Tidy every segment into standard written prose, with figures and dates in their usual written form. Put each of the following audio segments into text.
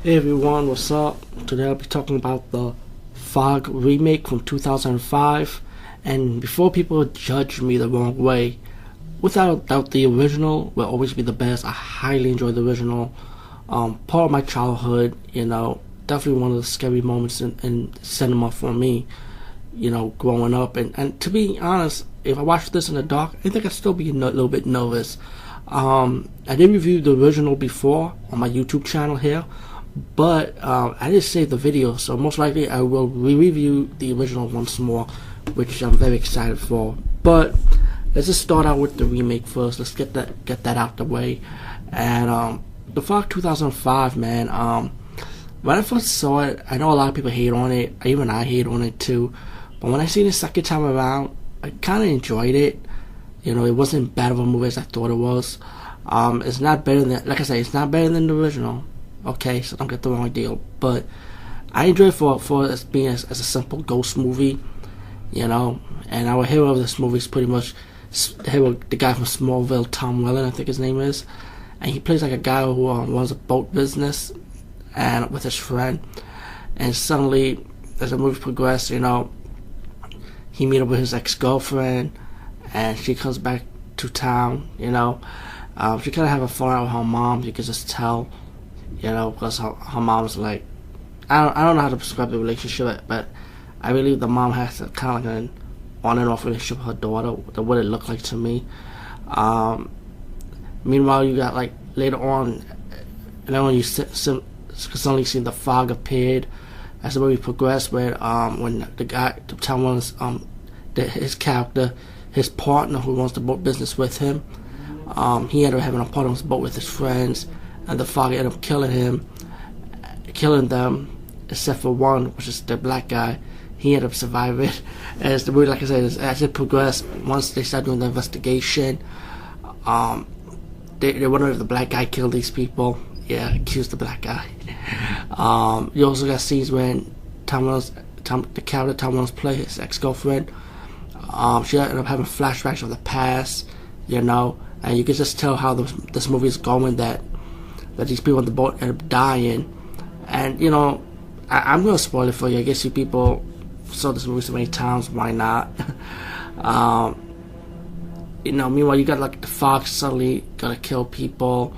Hey everyone, what's up? Today I'll be talking about the Fog remake from 2005. And before people judge me the wrong way, without a doubt the original will always be the best. I highly enjoy the original. Part of my childhood, definitely one of the scary moments in cinema for me, growing up. And to be honest, if I watched this in the dark, I think I'd still be a little bit nervous. I did review the original before on my YouTube channel here, but I didn't save the video, so most likely I will re-review the original once more, which I'm very excited for. But let's just start out with the remake first. Let's get that out the way. And the Fog 2005, man. When I first saw it, I know a lot of people hate on it. Even I hate on it too. But when I seen it the second time around, I kind of enjoyed it. It wasn't bad of a movie as I thought it was. It's not better than, like I said, it's not better than the original. Okay, so don't get the wrong deal. But I enjoy it for it being as a simple ghost movie, And our hero of this movie is pretty much the guy from Smallville, Tom Welling, I think his name is. And he plays like a guy who runs a boat business and with his friend. And suddenly, as the movie progresses, he meets up with his ex-girlfriend, and she comes back to town, she kind of have a fallout with her mom. You can just tell, because her mom's like, I don't know how to describe the relationship, but I believe the mom has a kind of like an on and off relationship with her daughter, what it looked like to me. Meanwhile, you got like later on, you suddenly see the fog appeared as the movie progressed, where when the guy, Tom Williams, his character, his partner who runs the boat business with him, he ended up having a part of his boat with his friends, and the fog ended up killing them, except for one, which is the black guy. He ended up surviving. As the movie, like I said, as it progressed, once they started doing the investigation, they wondered if the black guy killed these people. Yeah, accused the black guy. You also got scenes when the character Tom Williams plays, his ex-girlfriend, she ended up having flashbacks of the past, and you can just tell how this movie is going, that these people on the boat end up dying. And I'm gonna spoil it for you. I guess you people saw this movie so many times, why not? Meanwhile, you got like the fog suddenly gonna kill people,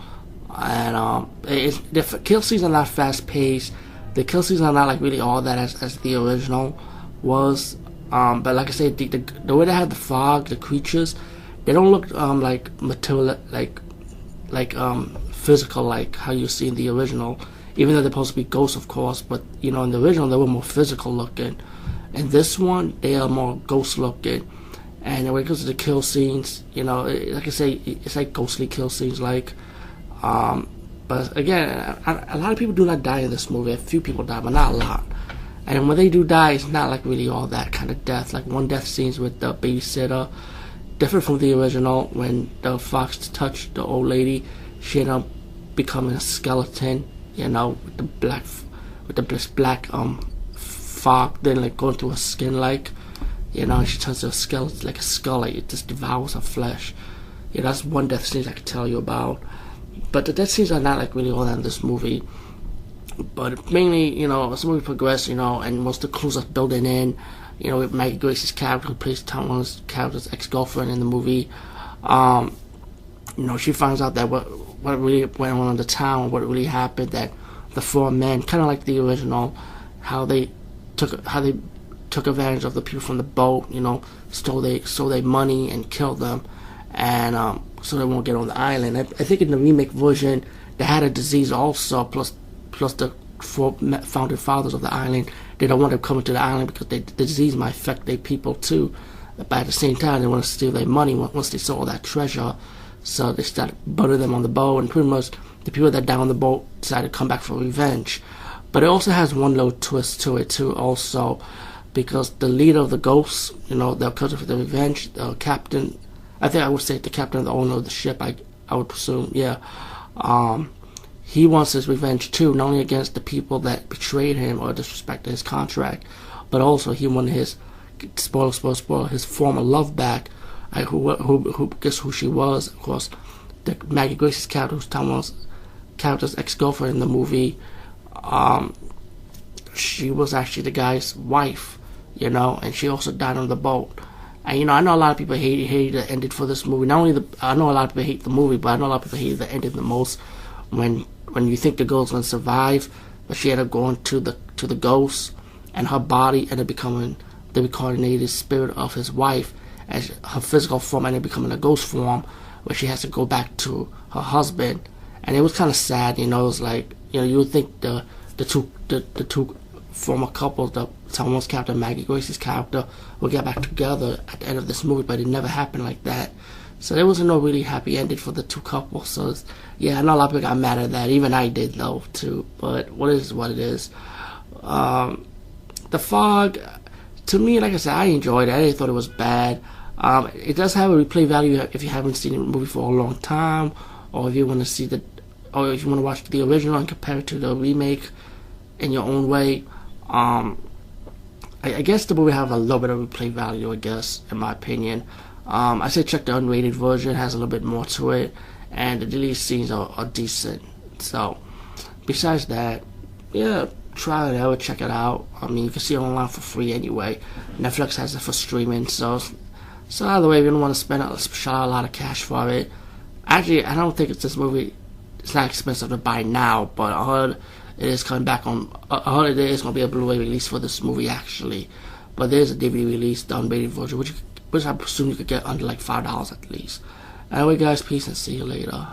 and the kill scenes are not fast paced. The kill scenes are not like really all that as the original was. But like I said, the way they had the fog, the creatures, they don't look like material, like physical, like how you see in the original. Even though they're supposed to be ghosts, of course, but in the original they were more physical looking. In this one, they are more ghost looking. And when it comes to the kill scenes, like I say, it's like ghostly kill scenes, like. But again, a lot of people do not die in this movie. A few people die, but not a lot. And when they do die, it's not like really all that kind of death. Like one death scene's with the babysitter, different from the original. When the fox touched the old lady, she ended up becoming a skeleton. With the black fog, then like going through her skin, like, she turns to a skeleton, like a skull, like it just devours her flesh. That's one death scene I can tell you about. But the death scenes are not like really all that in this movie. But mainly, as the movie progresses, and once the clues are building in, with Maggie Grace's character, who plays Tom Williams' character's ex-girlfriend in the movie, she finds out that what really went on in the town, what really happened, that the four men, kind of like the original, how they took advantage of the people from the boat, stole their money and killed them, and so they won't get on the island. I think in the remake version, they had a disease also, plus the four founding fathers of the island, they don't want them coming to the island because the disease might affect their people too. But at the same time, they want to steal their money once they saw all that treasure. So they started burning them on the boat, and pretty much the people that died on the boat decided to come back for revenge. But it also has one little twist to it too, also, because the leader of the ghosts, they're coming for the revenge. The captain, I think I would say the captain, the owner of the ship, I would presume, yeah. He wants his revenge too, not only against the people that betrayed him or disrespected his contract, but also he wanted his spoiler, his former love back. Who guess who she was? Of course, Maggie Grace's character, who's Tom Williams' character's ex-girlfriend in the movie. she was actually the guy's wife, and she also died on the boat. And I know a lot of people hated the ending for this movie. Not only I know a lot of people hate the movie, but I know a lot of people hated the ending the most. When you think the girl's gonna survive, but she ended up going to the ghost, and her body ended up becoming the reincarnated spirit of his wife, as her physical form ended up becoming a ghost form, where she has to go back to her husband. And it was kind of sad, It was like, you would think the two former couples, the Thomas character and Maggie Grace's character, would get back together at the end of this movie, but it never happened like that. So there wasn't no really happy ending for the two couples. So I know a lot of people got mad at that. Even I did though too. But what is what it is. The Fog, to me, like I said, I enjoyed it. I didn't thought it was bad. It does have a replay value if you haven't seen the movie for a long time, or if you want to see or if you want to watch the original and compare it to the remake in your own way. I guess the movie have a little bit of replay value, I guess, in my opinion. I say check the unrated version, it has a little bit more to it, and the deleted scenes are decent. So, besides that, try it out, check it out. I mean, you can see it online for free anyway. Netflix has it for streaming, so either way, if you don't want to spend a lot of cash for it. Actually, I don't think this movie, it's not expensive to buy now, but I heard it is coming back on. I heard there is going to be a Blu-ray release for this movie actually, but there's a DVD release, the unrated version, which I presume you could get under like $5 at least. Anyway, guys, peace and see you later.